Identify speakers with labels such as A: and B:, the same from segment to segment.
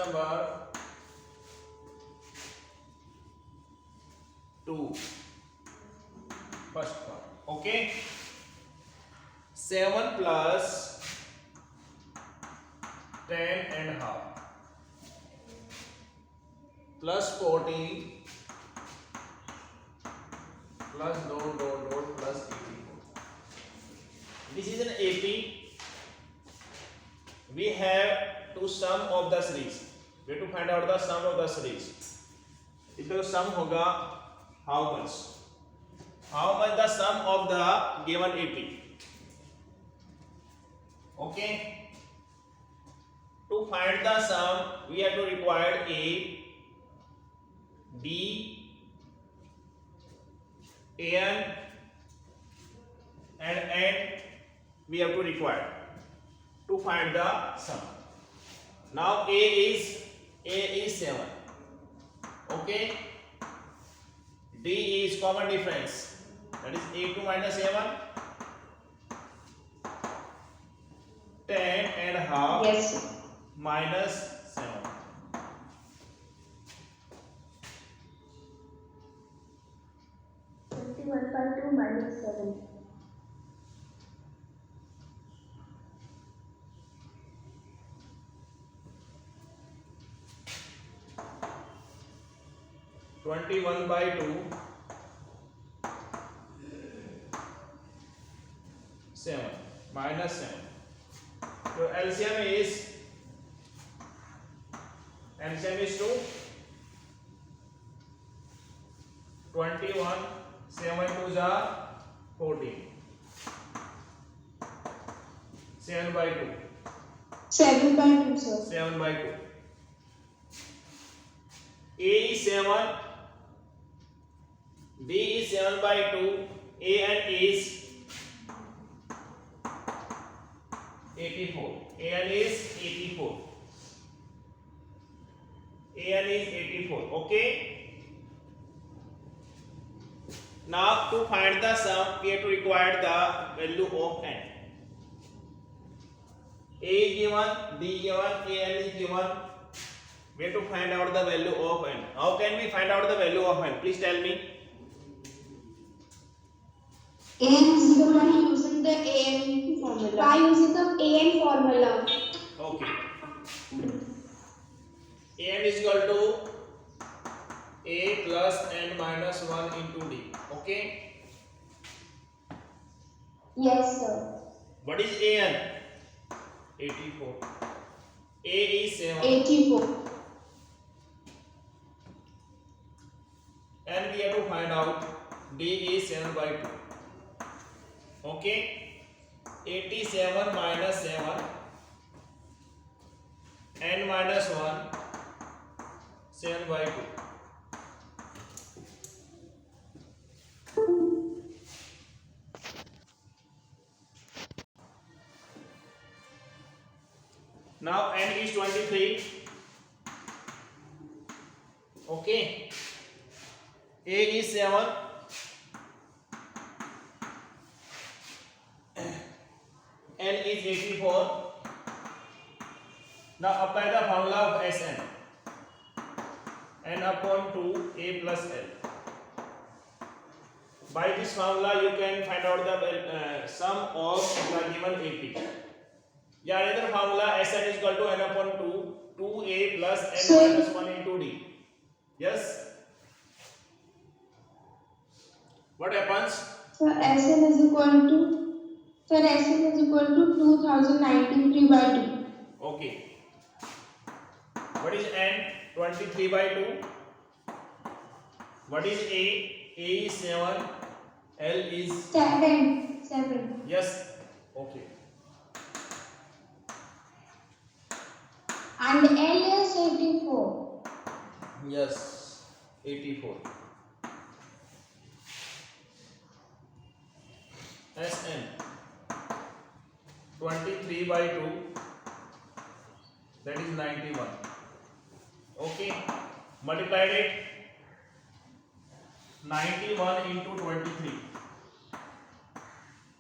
A: number 2, first part. Okay, 7 plus 10 and half plus 14 plus dot plus 84. This is an AP. We have to sum of the series. We have to find out the sum of the series. इसका sum होगा how much? How much the sum of the given AP? Okay. To find the sum, we have to require A, B, An, and N. We have to require to find the sum. Now A is 7. Okay. D is common difference. That is A2 minus A1. 10 and half.
B: Yes.
A: Minus 7.
B: -21/2 minus 7.
A: Twenty-one by 2, 7 minus 7. So LCM is 2. 21, 7 2s are 14. 7 by 2.
B: 7/2, sir.
A: 7 by 2. A is 7. B is 7 by 2. An is 84. An is 84. An is 84. Okay. Now to find the sum, we have to require the value of n. A is given, B given, An is given. We have to find out the value of n. How can we find out the value of n? Please tell me.
B: An is equal by using the An formula. By using the An formula.
A: Okay. N is equal to A plus n minus 1 into D. Okay.
B: Yes, sir.
A: What is An? 84. A is 7.
B: 84.
A: And we have to find out D is 7 by 2. Okay. 87 minus 7. N minus 1. 7 by 2. Now n is 23. Okay. A is 7. N is 84. Now apply the formula of Sn. N upon 2 A plus L. By this formula you can find out the sum of the given AP. Yeah, another formula Sn is equal to N upon 2 2A plus N minus 1 into D. Yes. What happens?
B: So Sn is equal to 2093 by 2.
A: Okay. What is N? 23 by 2. What is A? A is 7. L is
B: 7.
A: yes. Okay.
B: And L is 84.
A: Yes. 84. Sn 23 by 2, that is 91. Okay, multiplied it 91 into 23.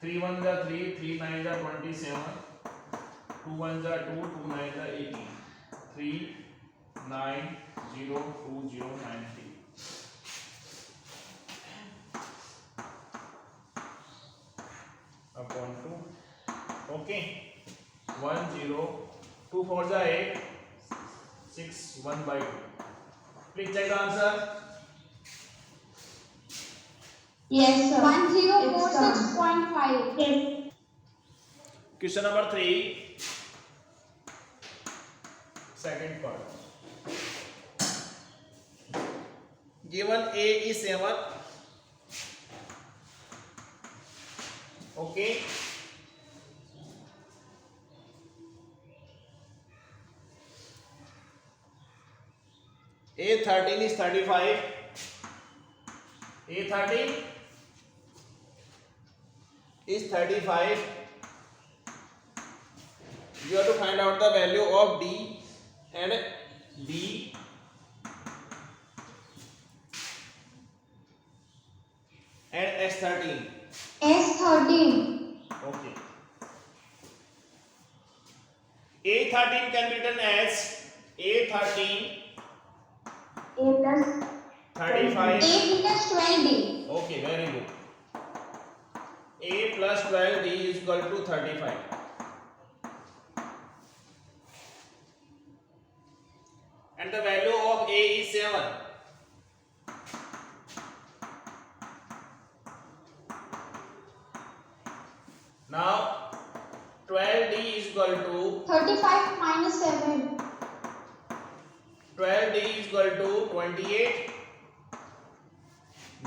A: 3 1s are 3, 3 9s are 27, 2 1s are 2, 2 9s are 18. 3 902093 upon 2. Okay, 102 for the 8, 6 1 by 2. Please check the answer.
B: Yes, sir.
C: 1046.5.
B: Yes.
A: Question number 3, second part. Given A is 7. Okay. A13 is 35. A13 is 35. You have to find out the value of D and D and S13.
C: S13.
A: Okay. A13 can be written as A13
C: A plus
A: 35.
C: A plus 12D.
A: Okay, very good. A plus 12D is equal to 35. And the value of A is 7. Now 12D is equal to
C: 35 minus 7.
A: 12D is equal to 28.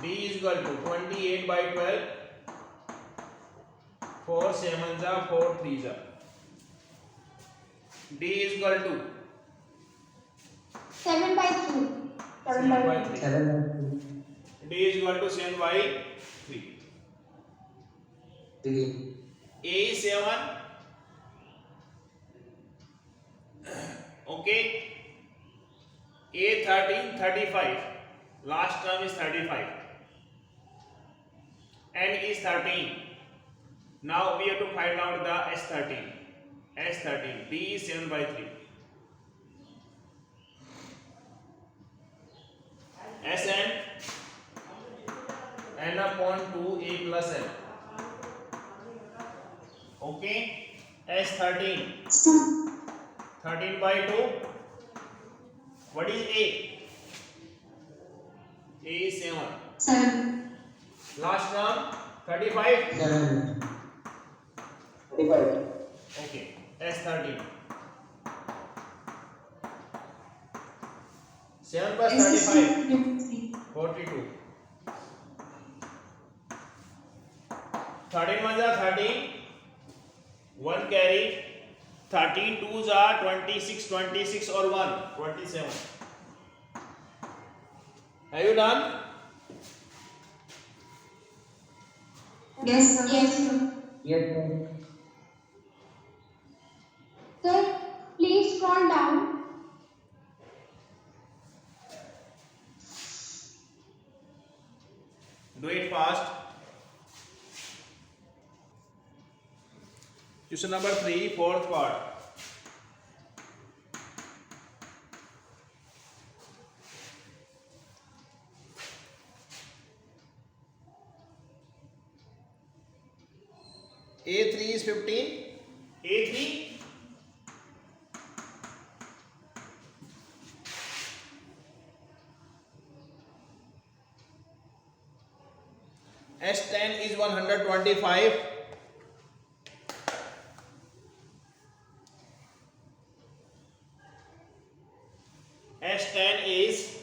A: D is equal to 28 by 12. 4 7s are 4 3s are. D is equal to
C: 7 by 3.
A: 7 by 3. D is equal to 7 by 3. A is 7. Okay. A13 35. Last term is 35. N is 13. Now we have to find out the S13. S13. D is 7 by 3. Sn n upon 2 A plus N. Okay. S13. 13 by 2. What is A? A is 7.
B: 7.
A: Last term 35.
D: 35.
A: Okay. S13. 7 plus 35. 42. 13 ones are 13. 1 carry. 13 twos are 26. 26 or 1. 27. Have you done?
B: Yes, sir.
C: Yes, sir.
D: Yes, sir.
C: Sir, please scroll down.
A: Do it fast. Question number 3, fourth part. A3 is 15. A3 S10 is 125. S10 is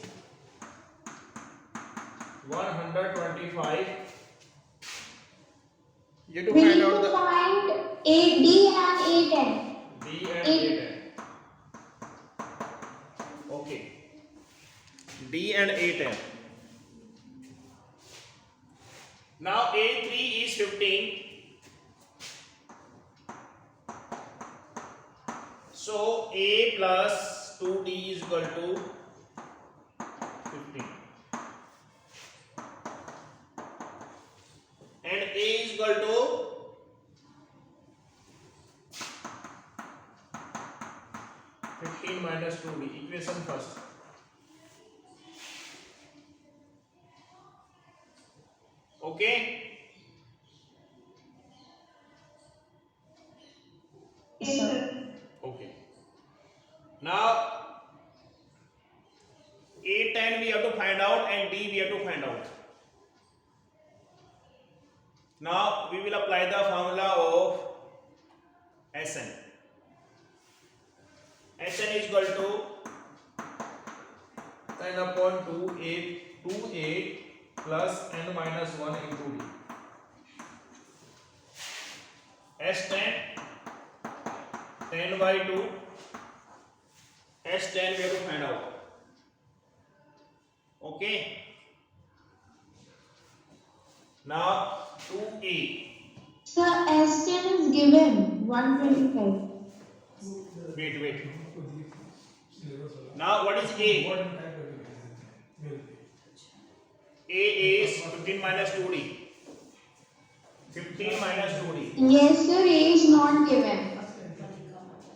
A: 125. You have to
C: We
A: find
C: need
A: out
C: to
A: the
C: find A, D and A10.
A: D and
C: A.
A: A10. Okay. D and A10. Now A3 is 15. So A plus 2D is equal to 15. And A is equal to 15 minus 2D equation first. Okay.
B: Yes, sir.
A: Okay. Now A10 we have to find out and D we have to find out. Now we will apply the formula of Sn. Sn is equal to 10 upon 2a plus n minus 1 into d. S10 10 by 2. S10 we have to find out. Okay. Now 2a.
B: Sir, S10 is given 125.
A: Wait. Now what is A? A is 15 minus 2d. 15 minus 2d.
B: Yes, sir, A is not given.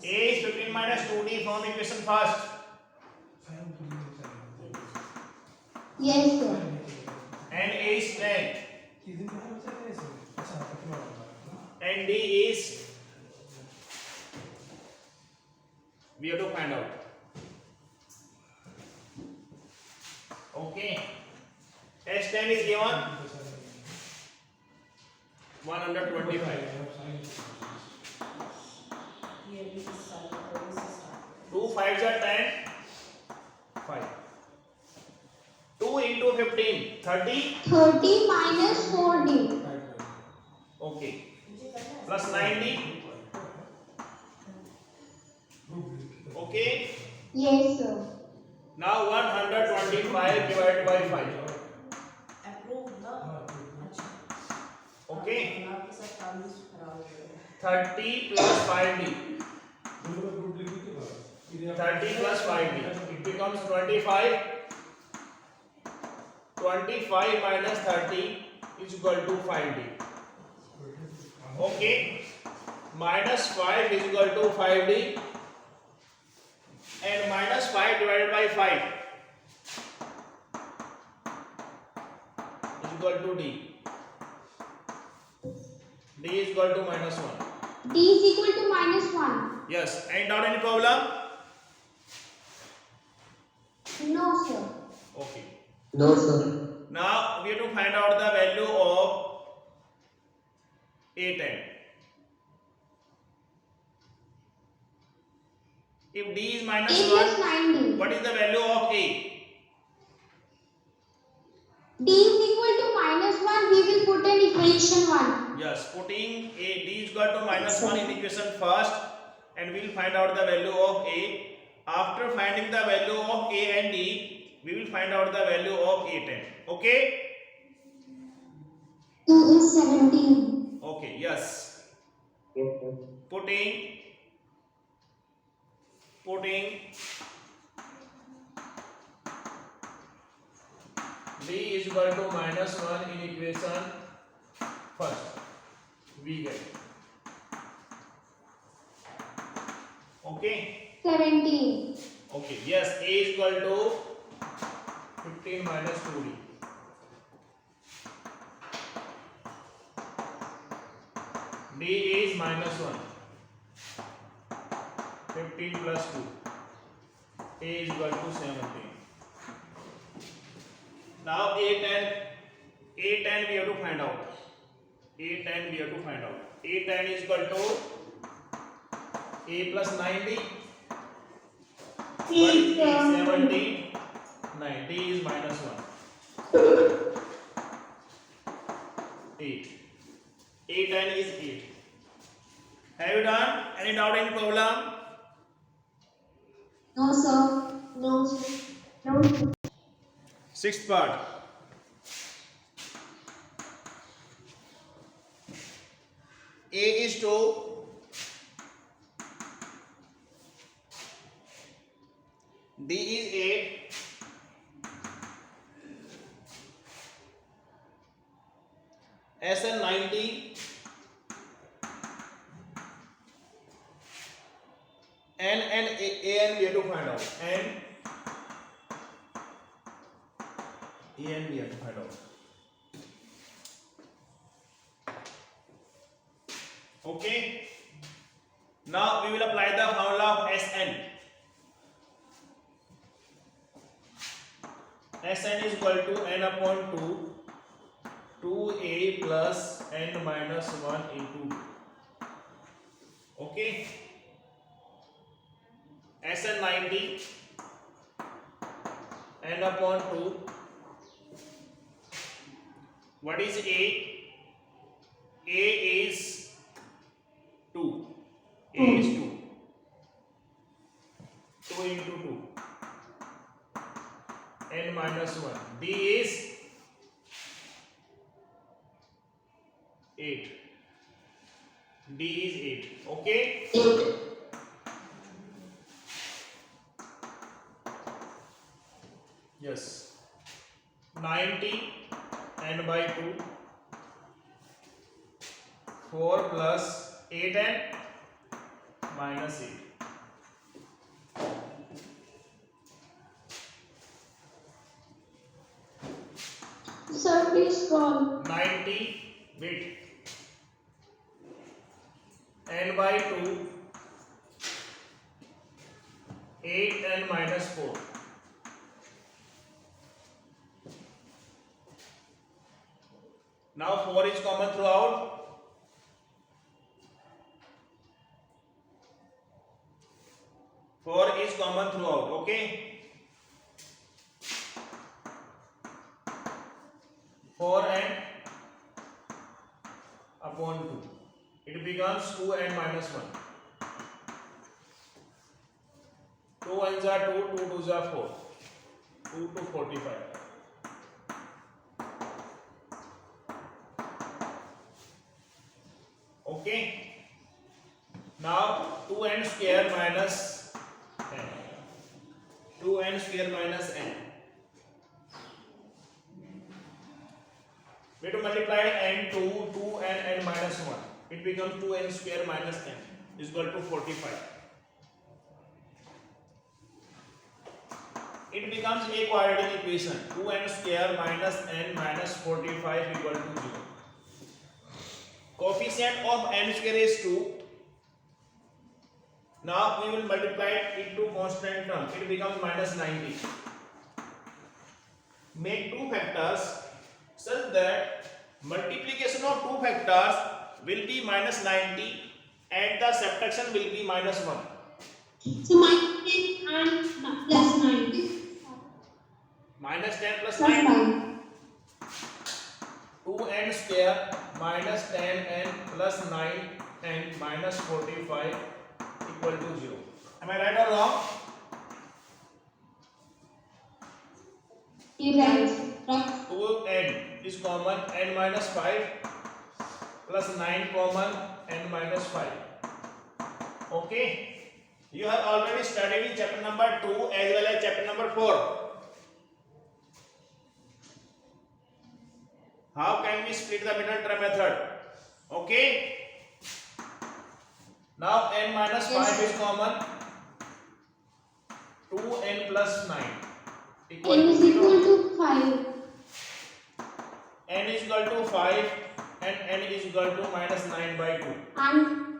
A: A is 15 minus 2d from equation first.
B: Yes, sir.
A: And A is 10. And D is we have to find out. Okay. S10 is given 125. 2 5s are 10. 5. 2 into 15. 30.
B: 30 minus 4D.
A: Okay. Plus 90. Okay.
B: Yes, sir.
A: Now 125 divided by 5. Okay. 30 plus 5d. 30 plus 5d. It becomes 25. 25 minus 30 is equal to 5d. Okay. Minus 5 is equal to 5d. And minus 5 divided by 5 is equal to d. D is equal to minus 1.
B: D is equal to minus 1.
A: Yes. Any doubt, any problem?
B: No, sir.
A: Okay.
D: No, sir.
A: Now we have to find out the value of A10. If D is minus
B: A plus
A: 1,
B: 90.
A: what is the value of A?
B: D is equal to minus 1. We will put in equation 1.
A: Yes, putting A, D is equal to minus 1 in equation first, and we will find out the value of A. After finding the value of A and D, we will find out the value of A10. Okay?
B: 2 is 17.
A: Okay, yes.
D: Yes, sir.
A: Putting D is equal to minus 1 in equation first, we get. Okay?
B: 17.
A: Okay, yes, A is equal to 15 minus 2D. D is minus 1. 15 plus 2. A is equal to 17. Now A10 we have to find out. A10 we have to find out. A10 is equal to A plus 90. 17. 90 is minus 1. 8. A10 is 8. Have you done? Any doubt, any problem?
B: No, sir. No, sir. No, sir.
A: Sixth part. A is to D is 8. SN 90. N and AN we have to find out. N A and B have to find out. Okay. Now we will apply the formula of Sn. Sn is equal to n upon 2a plus n minus 1 into 2. Okay. Sn 90 n upon 2. What is A? A is 2. A is 2. 2 into 2. N minus 1. D is 8. D is 8. Okay. Yes. 90 n by 2. 4 plus 8n minus 8.
C: Sir, please scroll.
A: 90 bit n by 2 8n minus 4. Now 4 is common throughout. 4 is common throughout. Okay. 4n upon 2. It becomes 2n minus 1. 2 ones are 2, 2 twos are 4. 2 to 45. Okay. Now 2n square minus n. 2n square minus n. We have to multiply n to 2 and n minus 1. It becomes 2n square minus n is equal to 45. It becomes a quadratic equation. 2n square minus n minus 45 equal to 0. Coefficient of n square is 2. Now we will multiply it to constant term. It becomes minus 90. Make two factors such that multiplication of two factors will be minus 90 and the subtraction will be minus 1.
C: So minus 10 and plus 9.
A: Minus 10 plus
C: Plus
A: 9.
C: 9.
A: 2n square minus 10n plus 9n minus 45 equal to 0. Am I right or wrong?
C: Right. Right.
A: 2n is common, n minus 5 plus 9 common, n minus 5. Okay. You have already studied in chapter number 2 as well as chapter number 4. How can we split the middle term method? Okay. Now n minus 5 is common. 2n plus 9 equal
C: N
A: to
C: is
A: 0.
C: equal to 5.
A: N is equal to 5 and n is equal to minus 9 by 2.
C: And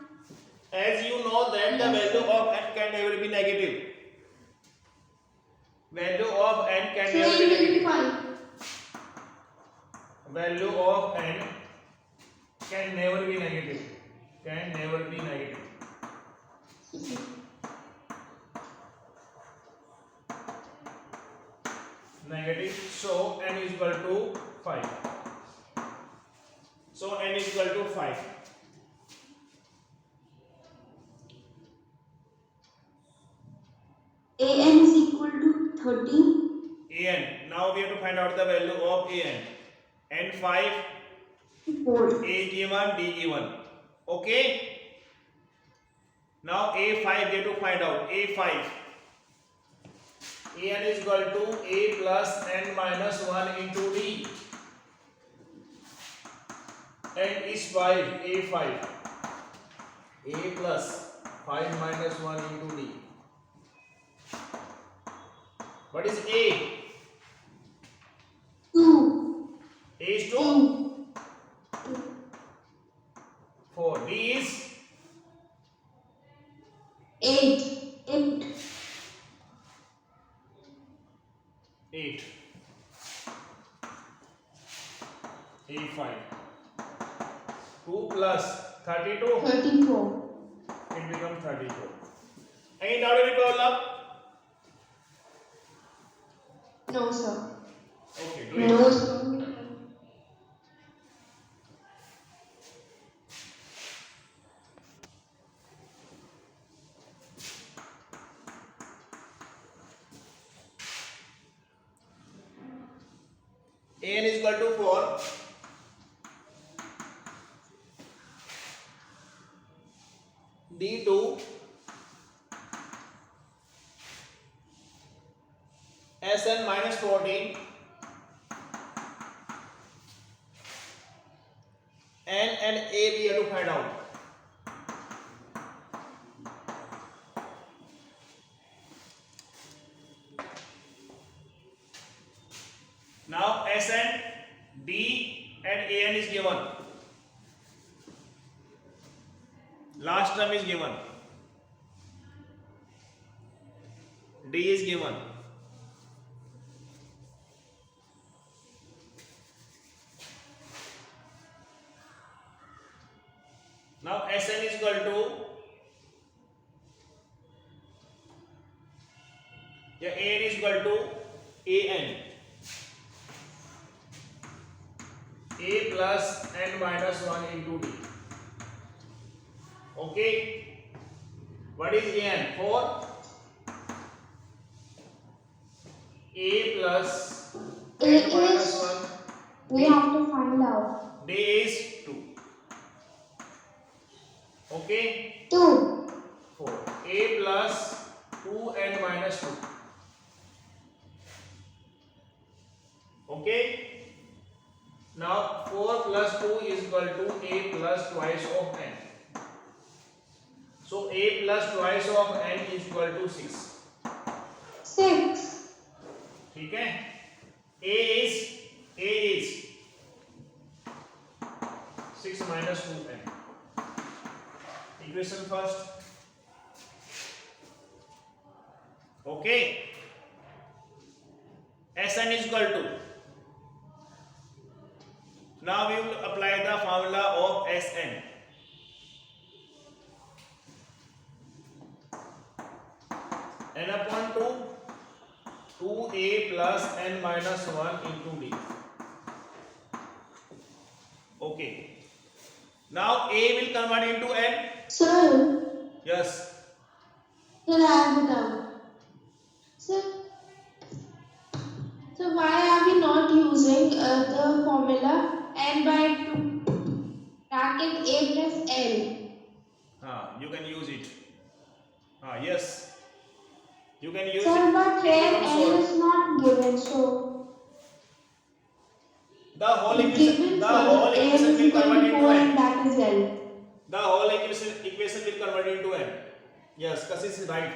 A: As you know that the value of n can never be negative. Value of n can
C: so
A: never
C: N
A: be
C: will be
A: negative.
C: 5.
A: Value of n can never be negative. Can never be negative. Negative. So n is equal to 5. So n is equal to 5.
C: AN is equal to 13.
A: An. Now we have to find out the value of an. N5,
C: 4.
A: A given, D given. Okay. Now A5 we have to find out. A5. An is equal to A plus n minus 1 into D. N is 5. A5. A plus 5 minus 1 into D. What is A? is 2, 4. D is
B: 8.
A: 8. A 5. 2 plus 32.
B: 34.
A: It becomes 34. Any doubt in the problem?
B: No, sir.
A: Okay, do it.
B: No, sir.
A: An is equal to 4. D2 Sn minus 14 N and A we have to find out. Now Sn, D and An is given. Last term is given. D is given. Now Sn is equal to An is equal to An. A plus n minus 1 into D. Okay. What is An? 4. A plus
B: A
A: n minus
B: is-
A: 1.
B: We have to find out.
A: D is 2. Okay.
B: 2.
A: 4. A plus 2n minus 2. Okay. Now 4 plus 2 is equal to A plus twice of n. So A plus twice of n is equal to 6.
B: 6.
A: ठीक है. A is 6 minus 2n. Equation first. Okay. Sn is equal to. Now we will apply the formula of Sn. N upon 2, 2a plus n minus 1 into d. Okay. Now a will convert into n.
B: Sir,
A: Yes.
B: I have a doubt. Sir, so why are we not using the formula n by 2 bracket a plus l?
A: You can use it. Yes. You can use
B: Sir,
A: it.
B: but
A: It
B: here
A: becomes
B: n
A: solved.
B: is not given, so
A: The whole
B: given
A: equation
B: a
A: will
B: is
A: convert
B: equal to
A: into
B: 4
A: n.
B: and that is l.
A: The whole equation will convert into n. Yes, Kassis is right.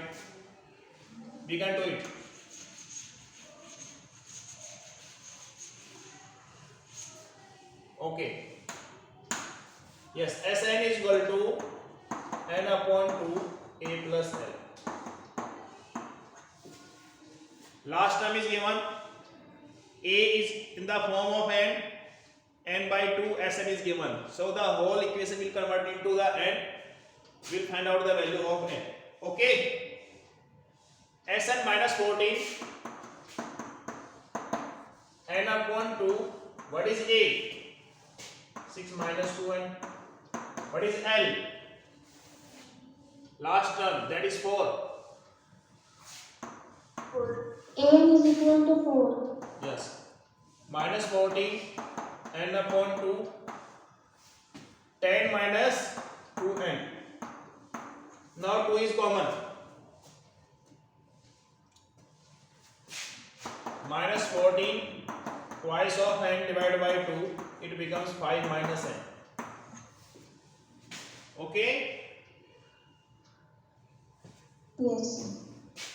A: We can do it. Okay. Yes, Sn is equal to n upon 2 a plus l. Last term is given. A is in the form of n by 2 Sn is given. So the whole equation will convert into the n. We'll find out the value of n. Okay. Sn minus 14 n upon 2. What is a? 6 minus 2n. What is l? Last term, that is 4.
B: n is equal to 4.
A: Yes. Minus 14 n upon 2. 10 minus 2n. Now 2 is common. Minus 14 twice of n divided by 2, it becomes 5 minus n. Okay.
B: Yes.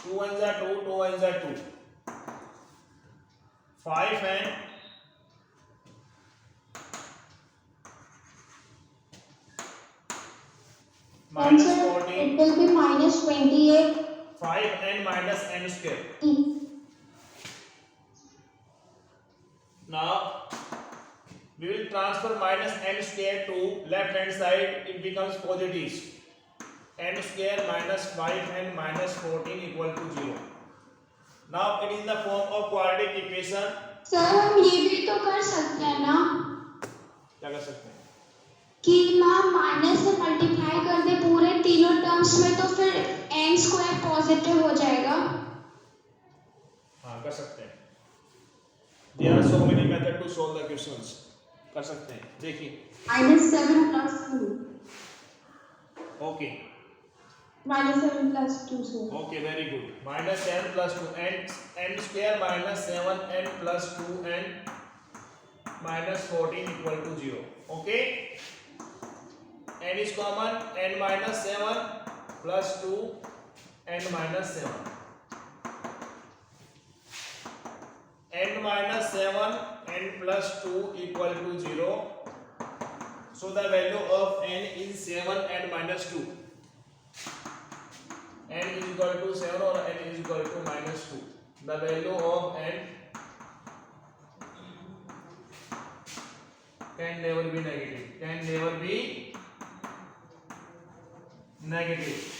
A: 2 ones are 2, 2 ones are 2. 5n minus
B: Answer,
A: 14,
B: it will be minus 28.
A: 5n minus n square. Now we will transfer minus n square to left hand side, it becomes positive. N square minus 5n minus 14 equal to 0. Now it is in the form of quadratic equation.
B: Sir हम ये भी तो कर सकते हैं ना
A: क्या कर सकते हैं
B: कि ना माइनस से मल्टीप्लाई कर दे पूरे तीनों टर्म्स में तो फिर n स्क्वायर पॉजिटिव हो जाएगा
A: हाँ कर सकते हैं There are so many methods to solve the questions. कर सकते हैं देखिए
C: -7 plus 2.
A: ओके
B: -7 plus 2 से
A: okay very good minus 10 plus 2 n square minus 7n plus 2n minus 14 equal to 0. Okay, n is common, n minus 7 plus 2 n minus 7, n minus 7 n plus 2 equal to 0. So the value of n is 7 n minus 2. N is equal to 7 or n is equal to minus 2. The value of n can never be negative. Can never be negative.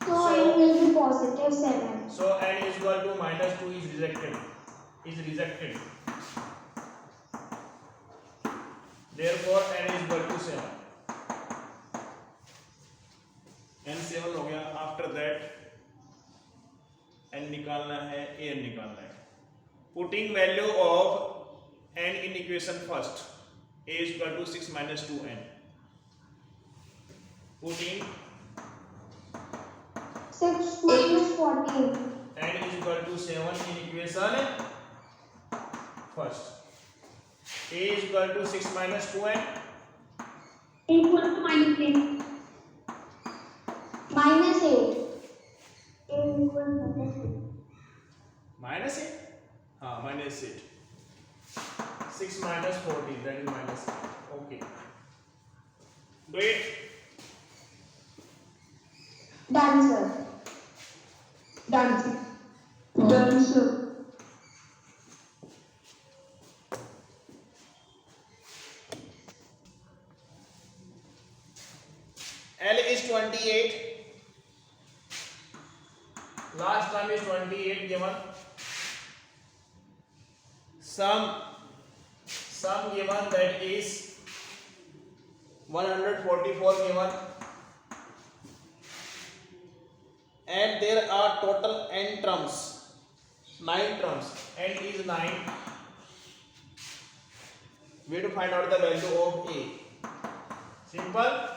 B: so it will be positive 7
A: So n is equal to minus 2 is rejected. Therefore n is equal to 7. n 7 हो गया. After that n निकालना है, a n निकालना है. Putting value of n in equation first. A is equal to 6 minus 2n. Putting
B: 6 minus 14
A: n is equal to 7 in equation first. A is equal to 6 minus 2n.
C: Equal to -8.
B: minus 8 a equal to
A: Minus 8? हाँ minus 8. 6 minus 14, that is minus 8. Okay. Do it.
B: done sir done sir
A: L is 28. Last term is 28 given. Sum given, that is 144 given. And there are total n terms, 9 terms. N is 9. We have to find out the value of A. Simple.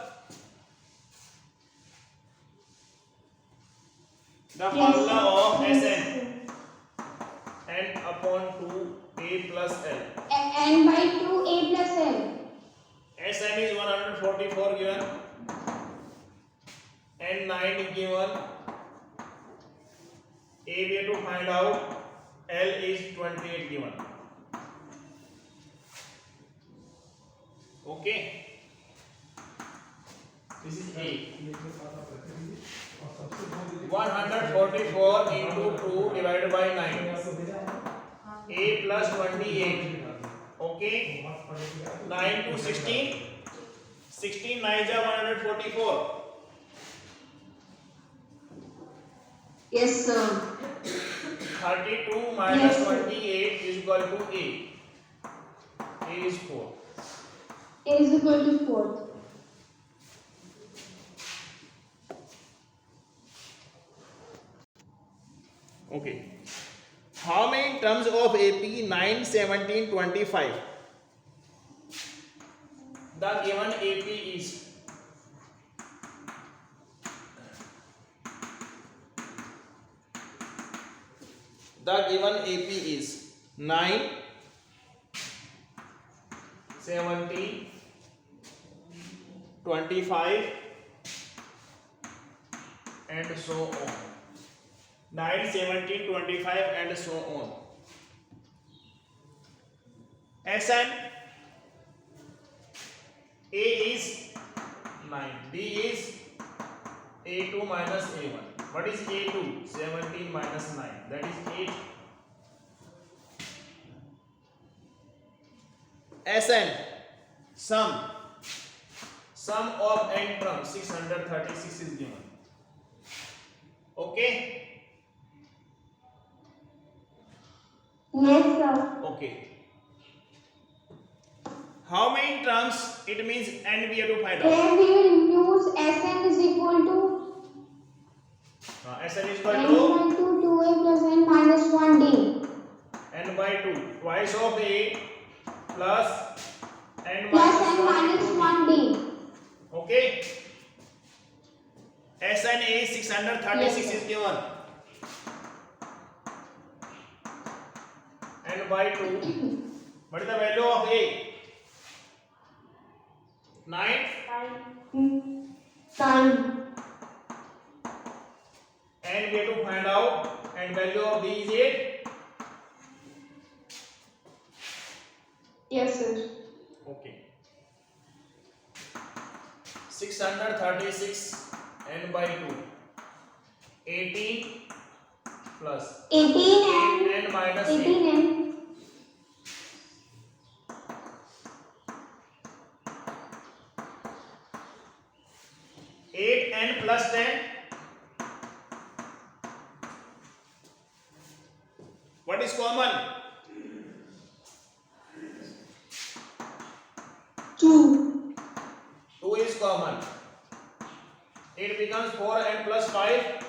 A: The formula of Sn, n upon 2 a plus l.
B: n by 2 a plus l
A: Sn is 144 given, and 9 is given. A we have to find out, L is 28 given. Okay, this is A. 144 into 2 divided by 9. A plus 28. Okay. 9 to 16. 16 9 is 144.
C: Yes, sir.
A: 32 minus 28 is equal to A. A is 4.
B: a is equal to 4
A: Okay. How many terms of AP 9, 17, 25? The given AP is the given AP is 9, 17, 25 and so on. 9, 17, 25 and so on. Sn A is 9, B is A2 minus A1. What is A2? 17 minus 9, that is 8. Sn, sum of n terms 636 is given. Okay.
B: Yes, sir.
A: Okay. How many terms it means n we have to find out?
B: Here we will use Sn is equal to
A: Sn is equal
B: n
A: to
B: by 2 2a plus n minus 1d.
A: n by 2 twice of a plus n
B: Plus n
A: minus
B: minus
A: 1.
B: 1d.
A: Okay. Sn is 636
B: Yes,
A: is given. N by 2. What is the value of a? 9.
B: Fine.
A: And we have to find out, and value of b is 8.
B: Yes, sir.
A: Okay. 636 n by 2. 18 plus
B: 18 and
A: 8 n minus
B: 18
A: 8.
B: and
A: 8 n plus 10. What is common?
B: 2.
A: 2 is common. It becomes 4n plus 5.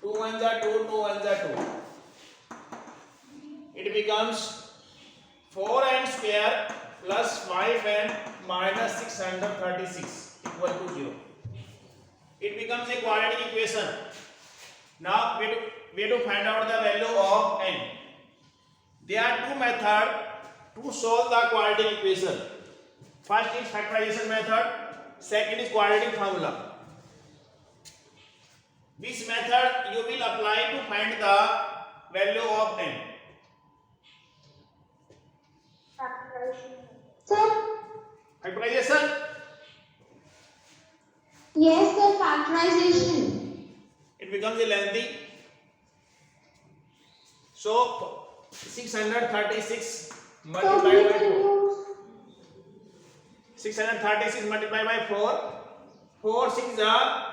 A: 2 ones are 2, 2 ones are 2. It becomes 4n square plus 5n minus 636 equal to 0. It becomes a quadratic equation. Now we have to find out the value of n. There are two methods to solve the quadratic equation. First is factorization method, second is quadratic formula. Which method you will apply to find the value of n?
B: Sir,
A: Factorization.
B: yes, sir, factorization.
A: It becomes a lengthy. So 636
B: So we
A: multiplied by
B: will
A: 4.
B: use
A: 636 multiplied by 4. 4 6 are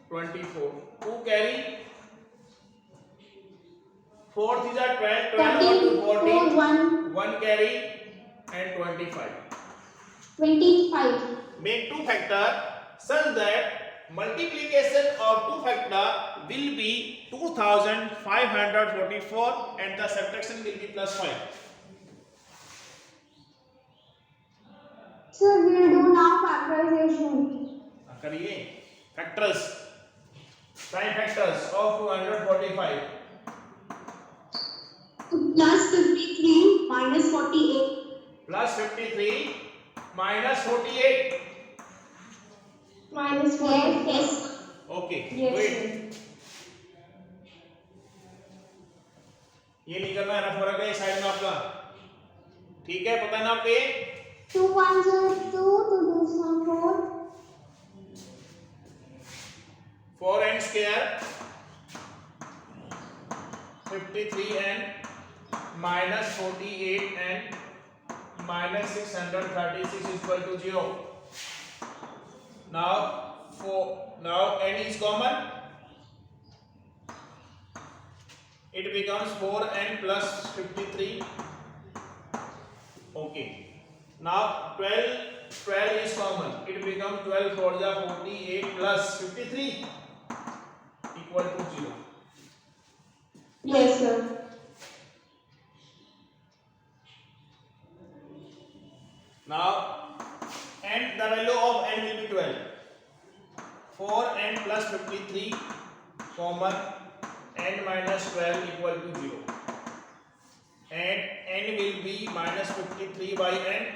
A: 24. 2 carry. 4 3 are 12. 12
B: 13,
A: 1 to
B: 4,
A: 14.
B: 1,
A: 1 carry and 25.
B: 25.
A: Make two factor such that multiplication of two factor will be 2544 and the subtraction will be plus 5.
B: Sir, we will do now factorization.
A: करिए factors, prime factors of 245.
C: Plus 53 minus 48.
A: Plus 53 minus 48.
B: Minus 4.
C: Yes.
A: Okay,
B: Yes,
A: wait.
B: sir.
A: ये नहीं करना है ना, फर्क है side में आपका. ठीक है, पता है ना आपको ये?
B: 2 1s are 2, 2 2s are 4.
A: 4n square 53n minus 48n minus 636 is equal to 0. Now n is common. It becomes 4n plus 53. Okay. Now 12 is common. It becomes 12 4 ja 48 plus 53 equal to 0.
B: Yes, sir.
A: Now and the value of n will be 12. 4n plus 53 common, n minus 12 equal to 0. And n will be minus 53 by n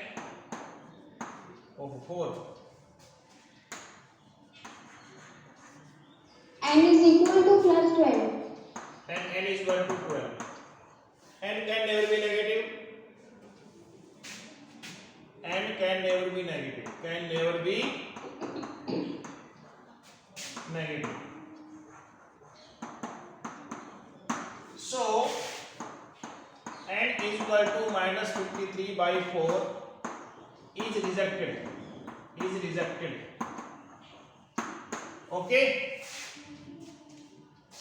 A: of 4.
B: N is equal to plus 12.
A: And n is equal to 12. N can never be negative. can never be negative. Can never be negative. So n is equal to minus 53 by 4 is rejected. Is rejected. Okay.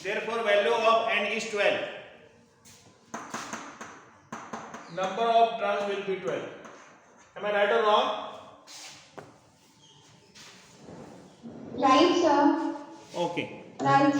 A: Therefore, value of n is 12. Number of terms will be 12. Am I right or wrong?
B: Right, sir.
A: Okay.
B: Right.